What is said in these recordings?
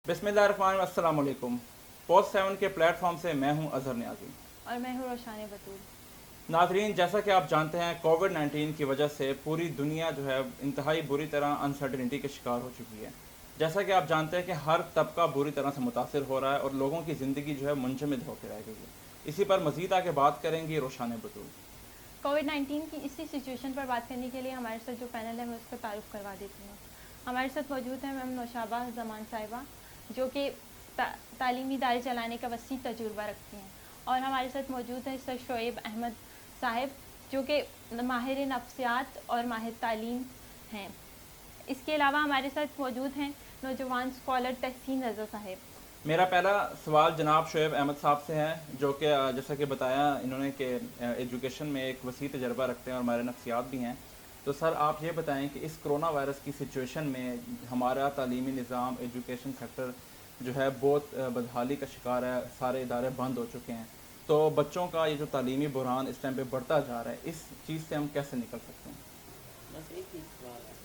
बिस्मिल्लाहिर्रहमानिर्रहीम, अस्सलाम वालेकुम। पोस्ट 7 के प्लेटफॉर्म से मैं हूं अजहर न्याजी और मैं हूँ रोशानी बतूल। नाजरीन, जैसा कि आप जानते हैं कोविड-19 की वजह से पूरी दुनिया जो है इंतहाई बुरी तरह अनसर्टिनिटी के शिकार हो चुकी है। जैसा कि आप जानते हैं कि हर तबका बुरी तरह से मुतासर हो रहा है और लोगों की ज़िंदगी जो है मुंजमद होकर रह गई है। इसी पर मज़ीद आगे बात करेंगी रोशान बतूल। कोविड-19 की इसी सिचुएशन पर बात करने के लिए हमारे साथ जो पैनल है मैं उसका तारुफ करवा देती हूँ। हमारे साथ मौजूद है मैम नौशाबा जमान साहिबा, जो कि तालीमी इदारे चलाने का वसी तजुर्बा रखती हैं, और हमारे साथ मौजूद है सर शोएब अहमद साहिब, जो कि माहिर नफ्सियात और माहिर तालीम हैं। इसके अलावा हमारे साथ मौजूद हैं नौजवान स्कॉलर तहसीन रज़ा साहिब। मेरा पहला सवाल जनाब शोएब अहमद साहब से है, जो कि जैसा कि बताया इन्होंने कि एजुकेशन में एक वसी तजर्बा रखते हैं और हमारे नफ्सियात भी हैं। तो सर आप ये बताएं कि इस कोरोना वायरस की सिचुएशन में हमारा तालीमी निज़ाम, एजुकेशन सेक्टर जो है बहुत बदहाली का शिकार है, सारे इदारे बंद हो चुके हैं। तो बच्चों का ये जो तालीमी बुरहान इस टाइम पे बढ़ता जा रहा है, इस चीज़ से हम कैसे निकल सकते हैं?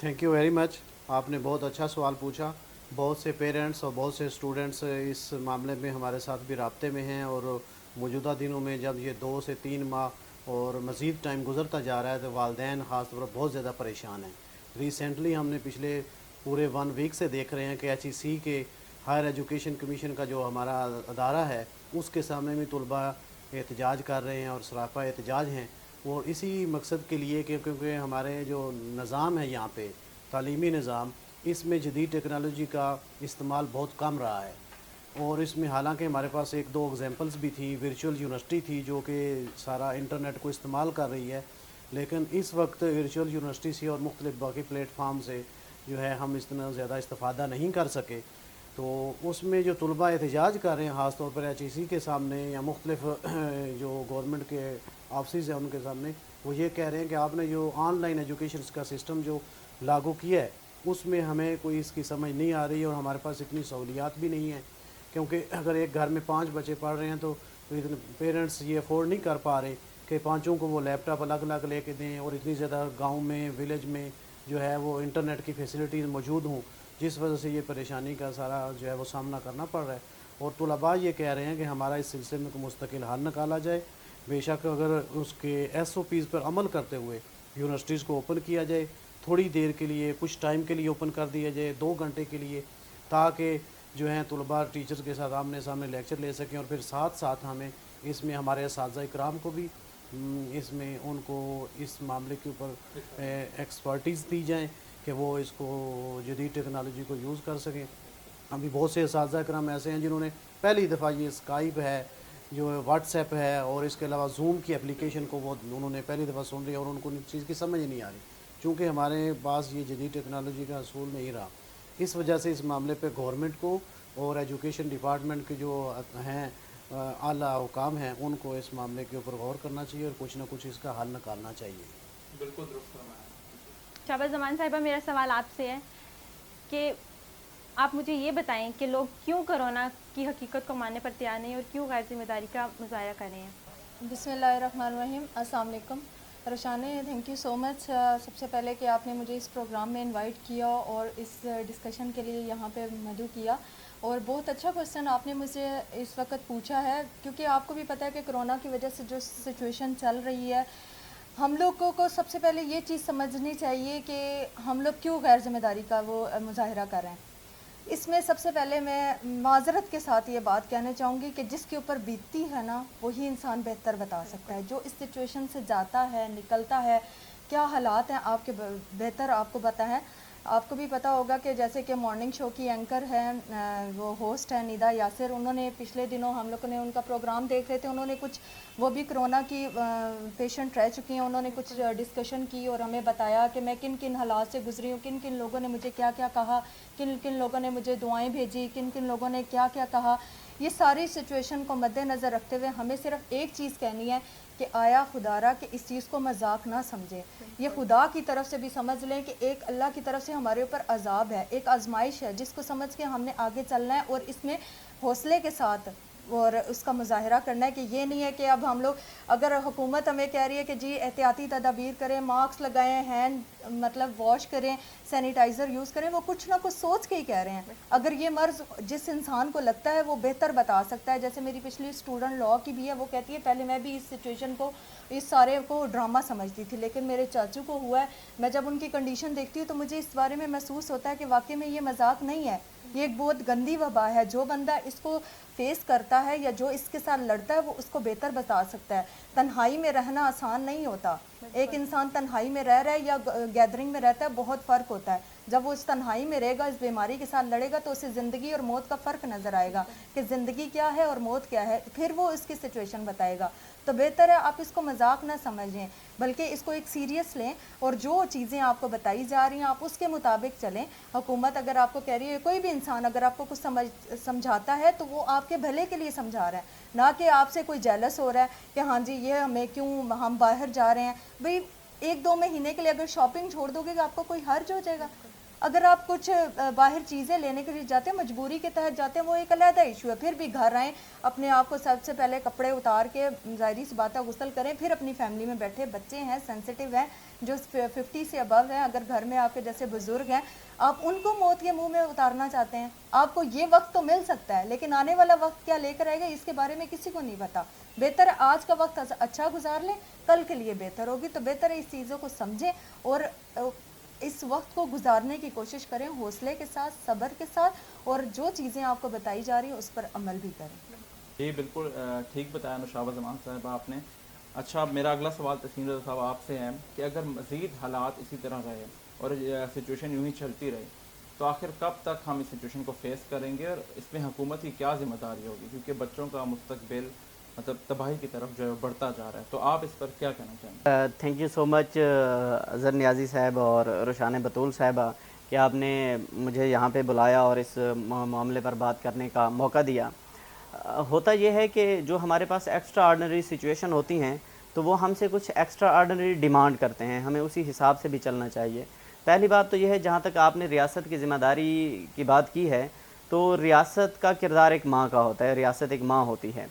Thank you very much. आपने बहुत अच्छा सवाल पूछा। बहुत से पेरेंट्स और बहुत से स्टूडेंट्स इस मामले में हमारे साथ भी राब्ते में हैं, और मौजूदा दिनों में जब ये 2 से 3 माह और मज़ीद टाइम गुज़रता जा रहा है तो वालिदैन ख़ास तौर पर बहुत ज़्यादा परेशान हैं। रिसेंटली हमने पिछले पूरे 1 वीक से देख रहे हैं कि HEC के हायर एजुकेशन कमीशन का जो हमारा अदारा है उसके सामने भी तलबा एहतजाज कर रहे हैं और सरापा एहतजाज हैं, और इसी मकसद के लिए कि क्योंकि हमारे जो निज़ाम है यहाँ पे तालीमी निज़ाम, इसमें जदीद टेक्नोलॉजी का इस्तेमाल बहुत कम रहा है। और इसमें हालांकि हमारे पास 1-2 एग्जांपल्स भी थी। वर्चुअल यूनिवर्सिटी थी जो कि सारा इंटरनेट को इस्तेमाल कर रही है, लेकिन इस वक्त वर्चुअल यूनिवर्सिटी से और मुख्तलिफ बाकी प्लेटफार्म से जो है हम इतना ज़्यादा इस्तेफ़ादा नहीं कर सके। तो उसमें जो तलबा एहतजाज कर रहे हैं ख़ास तौर पर HEC के सामने या मुख्तलिफ जो गवर्नमेंट के ऑफिस हैं उनके सामने, वो ये कह रहे हैं कि आपने जो ऑनलाइन एजुकेशन का सिस्टम जो लागू किया है उसमें हमें कोई इसकी समझ नहीं आ रही, और हमारे पास इतनी सहूलियात भी नहीं है। क्योंकि अगर एक घर में 5 बच्चे पढ़ रहे हैं तो इतने पेरेंट्स ये अफोर्ड नहीं कर पा रहे कि पाँचों को वो लैपटॉप अलग अलग लेके दें, और इतनी ज़्यादा गांव में विलेज में जो है वो इंटरनेट की फैसिलिटीज़ मौजूद हों, जिस वजह से ये परेशानी का सारा जो है वो सामना करना पड़ रहा है। और तलबा ये कह रहे हैं कि हमारा इस सिलसिले में कोई मुस्तकिल हल निकाला जाए। बेशक अगर उसके SOPs पर अमल करते हुए यूनिवर्सिटीज़ को ओपन किया जाए, थोड़ी देर के लिए, कुछ टाइम के लिए ओपन कर दिया जाए, 2 घंटे के लिए, ताकि जो हैं तलबा टीचर्स के साथ आमने सामने लेक्चर ले सकें, और फिर साथ साथ हमें इसमें हमारे असातिज़ा इकराम को भी इसमें उनको इस मामले के ऊपर एक्सपर्टीज़ दी जाए कि वो इसको जदीद टेक्नोलॉजी को यूज़ कर सकें। अभी बहुत से असातिज़ा इकराम ऐसे हैं जिन्होंने पहली दफ़ा ये स्काइप है, जो व्हाट्सएप है, और इसके अलावा जूम की एप्लीकेशन को वो उन्होंने पहली दफ़ा सुन रही, और उनको इस चीज़ की समझ नहीं आ रही, चूँकि हमारे पास ये जदीद टेक्नोलॉजी का असूल नहीं रहा। इस वजह से इस मामले पे गवर्नमेंट को और एजुकेशन डिपार्टमेंट के जो हैं आला हुकाम हैं उनको इस मामले के ऊपर गौर करना चाहिए और कुछ ना कुछ इसका हल निकालना चाहिए। बिल्कुल दुरुस्त फरमाया। शाबाश जमान साहिबा, मेरा सवाल आपसे है कि आप मुझे ये बताएं कि लोग क्यों कोरोना की हकीकत को मानने पर तैयार नहीं और क्यों गैर जिम्मेदारी का मुजाहरा कर रहे हैं। बिस्मिल्लाहिर्रहमानिर्रहीम, अस्सलाम वालेकुम। Roshane, thank you so much सबसे पहले कि आपने मुझे इस प्रोग्राम में इनवाइट किया और इस डिस्कशन के लिए यहाँ पे मदऊ किया, और बहुत अच्छा क्वेश्चन आपने मुझे इस वक्त पूछा है, क्योंकि आपको भी पता है कि कोरोना की वजह से जो सिचुएशन चल रही है, हम लोगों को सबसे पहले ये चीज़ समझनी चाहिए कि हम लोग क्यों गैर जिम्मेदारी का वो मुजाहरा कर रहे हैं। इसमें सबसे पहले मैं माजरत के साथ ये बात कहना चाहूँगी कि जिसके ऊपर बीतती है ना वही इंसान बेहतर बता सकता है। जो इस सिचुएशन से जाता है, निकलता है, क्या हालात हैं आपके बेहतर आपको पता है। आपको भी पता होगा कि जैसे कि मॉर्निंग शो की एंकर हैं, वो होस्ट हैं निदा यासिर, उन्होंने पिछले दिनों हम लोगों ने उनका प्रोग्राम देख रहे थे, उन्होंने कुछ, वो भी कोरोना की पेशेंट रह चुकी हैं, उन्होंने कुछ डिस्कशन की और हमें बताया कि मैं किन किन हालात से गुजरी हूँ, किन किन लोगों ने मुझे क्या क्या कहा, किन किन लोगों ने मुझे दुआएं भेजी, किन किन लोगों ने क्या क्या कहा। ये सारी सिचुएशन को मद्देनज़र रखते हुए हमें सिर्फ एक चीज़ कहनी है कि आया खुदारा कि इस चीज़ को मजाक ना समझें, ये खुदा की तरफ से भी समझ लें कि एक अल्लाह की तरफ से हमारे ऊपर अजाब है, एक आजमाइश है, जिसको समझ के हमने आगे चलना है और इसमें हौसले के साथ और उसका मुजाहरा करना है कि ये नहीं है कि अब हम लोग, अगर हुकूमत हमें कह रही है कि जी एहतियाती तदाबीर करें, मास्क लगाएं, हैंड मतलब वॉश करें, सैनिटाइज़र यूज़ करें, वो कुछ ना कुछ सोच के ही कह रहे हैं। अगर ये मर्ज़ जिस इंसान को लगता है वो बेहतर बता सकता है, जैसे मेरी पिछली स्टूडेंट लॉ की भी है, वो कहती है पहले मैं भी इस सिचुएशन को, इस सारे को ड्रामा समझती थी, लेकिन मेरे चाचू को हुआ है, मैं जब उनकी कंडीशन देखती हूँ तो मुझे इस बारे में महसूस होता है कि वाकई में ये मजाक नहीं है, ये एक बहुत गंदी वबा है। जो बंदा इसको फेस करता है या जो इसके साथ लड़ता है वो उसको बेहतर बता सकता है। तन्हाई में रहना आसान नहीं होता, एक इंसान तन्हाई में रह रहा है या गैदरिंग में रहता है, बहुत फ़र्क होता है। जब वो इस तन्हाई में रहेगा, इस बीमारी के साथ लड़ेगा, तो उसे ज़िंदगी और मौत का फ़र्क नज़र आएगा कि ज़िंदगी क्या है और मौत क्या है, फिर वो इसकी सिचुएशन बताएगा। तो बेहतर है आप इसको मजाक ना समझें, बल्कि इसको एक सीरियस लें और जो चीज़ें आपको बताई जा रही हैं आप उसके मुताबिक चलें। हुकूमत अगर आपको कह रही है, कोई भी इंसान अगर आपको कुछ समझाता है तो वो आपके भले के लिए समझा रहा है, ना कि आपसे कोई जेलस हो रहा है कि हाँ जी ये हमें क्यों, हम बाहर जा रहे हैं। भाई 1-2 महीने के लिए अगर शॉपिंग छोड़ दोगे तो आपको कोई हर्ज हो जाएगा। अगर आप कुछ बाहर चीज़ें लेने के लिए जाते हैं, मजबूरी के तहत जाते हैं, वो एक अलग इशू है। फिर भी घर आएँ, अपने आप को सबसे पहले कपड़े उतार के ज़ाहिरी सी बात है गुस्ल करें, फिर अपनी फैमिली में बैठे, बच्चे हैं, सेंसिटिव हैं, जो 50 से अबव हैं, अगर घर में आपके जैसे बुज़ुर्ग हैं, आप उनको मौत के मुंह में उतारना चाहते हैं। आपको ये वक्त तो मिल सकता है, लेकिन आने वाला वक्त क्या लेकर आएगा इसके बारे में किसी को नहीं पता। बेहतर है आज का वक्त अच्छा गुजार लें, कल के लिए बेहतर होगी। तो बेहतर है इस चीज़ों को समझें और इस वक्त को गुजारने की कोशिश करें हौसले के साथ, सब्र के साथ, और जो चीज़ें आपको बताई जा रही हैं उस पर अमल भी करें। जी बिल्कुल ठीक बताया नौशाबा ज़मान साहब आपने। अच्छा, मेरा अगला सवाल तस्नीम रज़ा साहब आपसे है कि अगर मज़ीद हालात इसी तरह रहे और सिचुएशन यूँ ही चलती रही तो आखिर कब तक हम इस सिचुएशन को फेस करेंगे और इसमें हुकूमत की क्या ज़िम्मेदारी होगी, क्योंकि बच्चों का मुस्तकबिल मतलब तबाही की तरफ जो है बढ़ता जा रहा है। तो आप इस पर क्या कहना चाहेंगे? Thank you so much Azhar Niazi साहब और रोशान बतूल साहबा कि आपने मुझे यहाँ पे बुलाया और इस मामले पर बात करने का मौका दिया। होता यह है कि जो हमारे पास एक्स्ट्रा ऑर्डिनरी सिचुएशन होती हैं तो वो हमसे कुछ एक्स्ट्रा ऑर्डिनरी डिमांड करते हैं, हमें उसी हिसाब से भी चलना चाहिए। पहली बात तो यह है, जहाँ तक आपने रियासत की ज़िम्मेदारी की बात की है, तो रियासत का किरदार एक माँ का होता है, रियासत एक माँ होती है,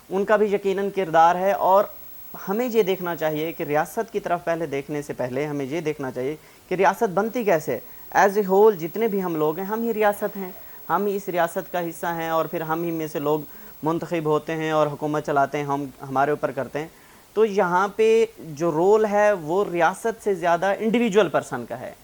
उनका भी यकीनन किरदार है। और हमें ये देखना चाहिए कि रियासत की तरफ पहले देखने से पहले हमें ये देखना चाहिए कि रियासत बनती कैसे। एज ए होल जितने भी हम लोग हैं, हम ही रियासत हैं, हम ही इस रियासत का हिस्सा हैं और फिर हम ही में से लोग मुंतखब होते हैं और हुकूमत चलाते हैं, हम हमारे ऊपर करते हैं। तो यहाँ पे जो रोल है वो रियासत से ज़्यादा इंडिविजुअल पर्सन का है।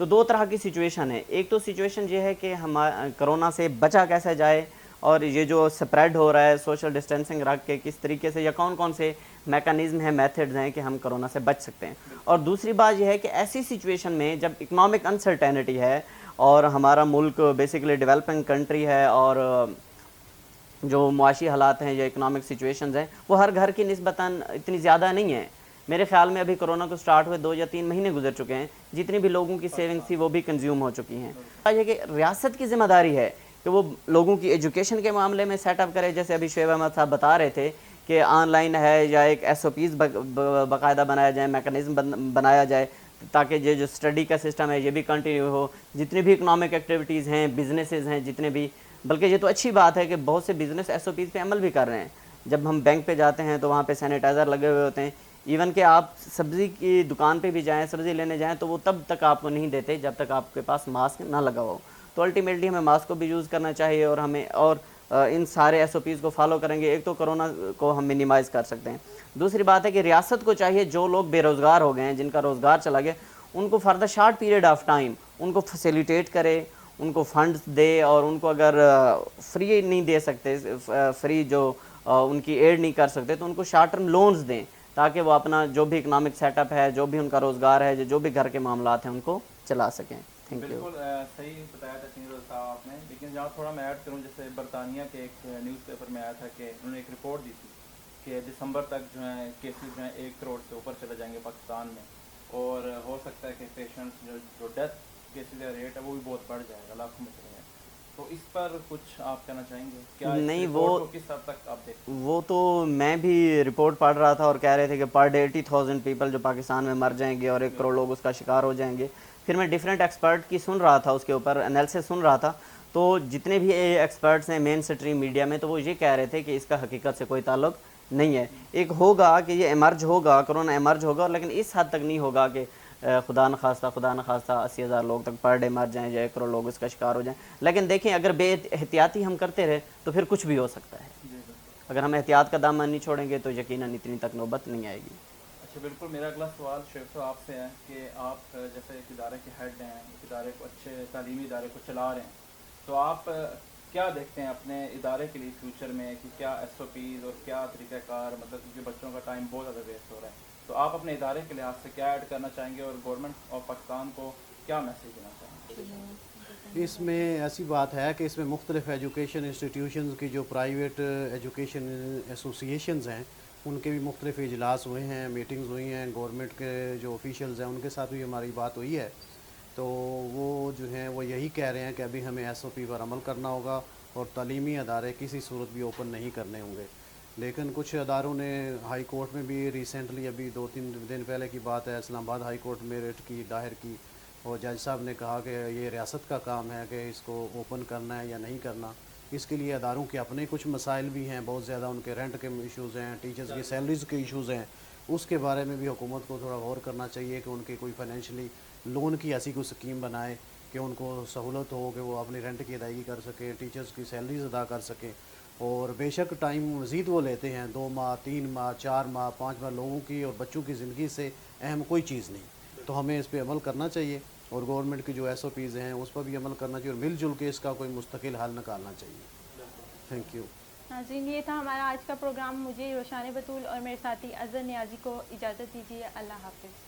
तो दो तरह की सिचुएशन है। एक तो सिचुएशन ये है कि हम कोरोना से बचा कैसे जाए और ये जो स्प्रेड हो रहा है सोशल डिस्टेंसिंग रख के किस तरीके से या कौन कौन से मैकेनिज़्म हैं, मेथड्स हैं कि हम कोरोना से बच सकते हैं। और दूसरी बात यह है कि ऐसी सिचुएशन में जब इकनॉमिक अनसर्टेनिटी है और हमारा मुल्क बेसिकली डेवलपिंग कंट्री है और जो मुआशी हालात हैं या इकनॉमिक सिचुएशंस हैं वो हर घर की निस्बतन इतनी ज़्यादा नहीं है। मेरे ख्याल में अभी कोरोना को स्टार्ट हुए 2 या 3 महीने गुजर चुके हैं, जितनी भी लोगों की सेविंग्स थी वो भी कंज्यूम हो चुकी हैं। ये कि रियासत की ज़िम्मेदारी है कि वो लोगों की एजुकेशन के मामले में सेटअप करे, जैसे अभी शोएब अहमद साहब बता रहे थे कि ऑनलाइन है या एक SOPs बाकायदा बनाया जाए, मैकेनिज़्म बनाया जाए ताकि ये जो स्टडी का सिस्टम है ये भी कंटिन्यू हो। जितनी भी इकनॉमिक एक्टिविटीज़ हैं, बिजनेसेस हैं जितने भी, बल्कि ये तो अच्छी बात है कि बहुत से बिज़नेस SOPs पे अमल भी कर रहे हैं। जब हम बैंक पे जाते हैं तो वहाँ पे सैनिटाइज़र लगे हुए होते हैं। इवन कि आप सब्ज़ी की दुकान पे भी जाएं, सब्ज़ी लेने जाएं तो वो तब तक आपको नहीं देते जब तक आपके पास मास्क ना लगा हो। तो अल्टीमेटली हमें मास्क को भी यूज़ करना चाहिए और हमें और इन सारे SOPs को फॉलो करेंगे, एक तो कोरोना को हम मिनिमाइज़ कर सकते हैं। दूसरी बात है कि रियासत को चाहिए जो लोग बेरोज़गार हो गए हैं, जिनका रोज़गार चला गया, उनको for the short period of time उनको फैसिलिटेट करे, उनको फंड्स दे और उनको अगर फ्री नहीं दे सकते, फ्री जो उनकी एड नहीं कर सकते, तो उनको शॉर्ट टर्म लोन्स दें ताकि वो अपना जो भी इकनॉमिक सेटअप है, जो भी उनका रोज़गार है, जो भी घर के मामलात हैं उनको चला सकें। Thank you. बिल्कुल सही बताया था तस्नीम साहब आपने, लेकिन जहाँ थोड़ा मैं ऐड करूँ, जैसे बरतानिया के एक न्यूज़पेपर में आया था कि उन्होंने एक रिपोर्ट दी थी कि दिसंबर तक जो है केसेस जो हैं 1 करोड़ से ऊपर चले जाएंगे पाकिस्तान में, और हो सकता है कि पेशेंट्स जो डेथ केसेस का रेट है वो भी बहुत बढ़ जाएगा, लाखों में चले जाएगा। तो इस पर कुछ आप कहना चाहेंगे? क्या नहीं, वो किस हद तक आप देखते हैं? वो तो मैं भी रिपोर्ट पढ़ रहा था और कह रहे थे कि पर डे 80,000 पीपल जो पाकिस्तान में मर जाएंगे और 1 करोड़ लोग उसका शिकार हो जाएंगे। फिर मैं डिफरेंट एक्सपर्ट की सुन रहा था, उसके ऊपर एनालिसिस सुन रहा था, تو جتنے بھی ایکسپرٹس ہیں مین سٹریم میڈیا میں تو وہ یہ کہہ رہے تھے کہ اس کا حقیقت سے کوئی تعلق نہیں ہے. ایک ہوگا کہ یہ ایمرج ہوگا، کرونا ایمرج ہوگا، لیکن اس حد تک نہیں ہوگا کہ خدا نخواستہ 80,000 لوگ تک پر ڈے مر جائیں یا 1 کروڑ لوگ اس کا شکار ہو جائیں. لیکن دیکھیں اگر بے احتیاطی ہم کرتے رہے تو پھر کچھ بھی ہو سکتا ہے. اگر ہم احتیاط کا دامن نہیں چھوڑیں گے تو یقیناً اتنی تک نوبت نہیں آئے گی. اچھا بالکل، میرا اگلا سوال شعیب صاحب آپ سے ہے کہ آپ جیسے ایک ادارے کے ہیڈ ہیں، ایک ادارے کو اچھے تعلیمی ادارے کو چلا رہے ہیں، تو آپ کیا دیکھتے ہیں اپنے ادارے کے لیے فیوچر میں کہ کیا ایس او پیز اور کیا طریقہ کار، مطلب کیونکہ بچوں کا ٹائم بہت زیادہ ویسٹ ہو رہا ہے، تو آپ اپنے ادارے کے لحاظ سے کیا ایڈ کرنا چاہیں گے اور گورنمنٹ آف پاکستان کو کیا میسیج دینا چاہیں گے؟ اس میں ایسی بات ہے کہ اس میں مختلف ایجوکیشن انسٹیٹیوشنز کی جو پرائیویٹ ایجوکیشن ایسوسیشنز ہیں ان کے بھی مختلف اجلاس ہوئے ہیں، میٹنگز ہوئی ہیں. گورنمنٹ کے جو آفیشیلز ہیں ان کے ساتھ بھی ہماری بات ہوئی ہے. تو وہ جو ہیں وہ یہی کہہ رہے ہیں کہ ابھی ہمیں ایس او پی پر عمل کرنا ہوگا اور تعلیمی ادارے کسی صورت بھی اوپن نہیں کرنے ہوں گے. لیکن کچھ اداروں نے ہائی کورٹ میں بھی ریسنٹلی، ابھی 2-3 دن پہلے کی بات ہے، اسلام آباد ہائی کورٹ میں ریٹ کی داخل کی اور جج صاحب نے کہا کہ یہ ریاست کا کام ہے کہ اس کو اوپن کرنا ہے یا نہیں کرنا. اس کے لیے اداروں کے اپنے کچھ مسائل بھی ہیں، بہت زیادہ ان کے رینٹ کے ایشوز ہیں، ٹیچرز کی سیلریز کے ایشوز ہیں. اس کے بارے میں بھی حکومت کو تھوڑا غور کرنا چاہیے کہ ان کے کوئی فائنینشلی لون کی ایسی کوئی اسکیم بنائے کہ ان کو سہولت ہو کہ وہ اپنی رینٹ کی ادائیگی کر سکیں، ٹیچرز کی سیلریز ادا کر سکیں. اور بے شک ٹائم مزید وہ لیتے ہیں، 2 ماہ 3 ماہ 4 ماہ 5 ماہ، لوگوں کی اور بچوں کی زندگی سے اہم کوئی چیز نہیں. تو ہمیں اس پہ عمل کرنا چاہیے اور گورنمنٹ کی جو ایس او پیز ہیں اس پر بھی عمل کرنا چاہیے اور مل جل کے اس کا کوئی مستقل حل نکالنا چاہیے. Thank you. ناظرین، یہ تھا ہمارا آج کا پروگرام. مجھے روشان بطول اور میرے ساتھی اظہر نیازی کو اجازت دیجیے. اللہ حافظ.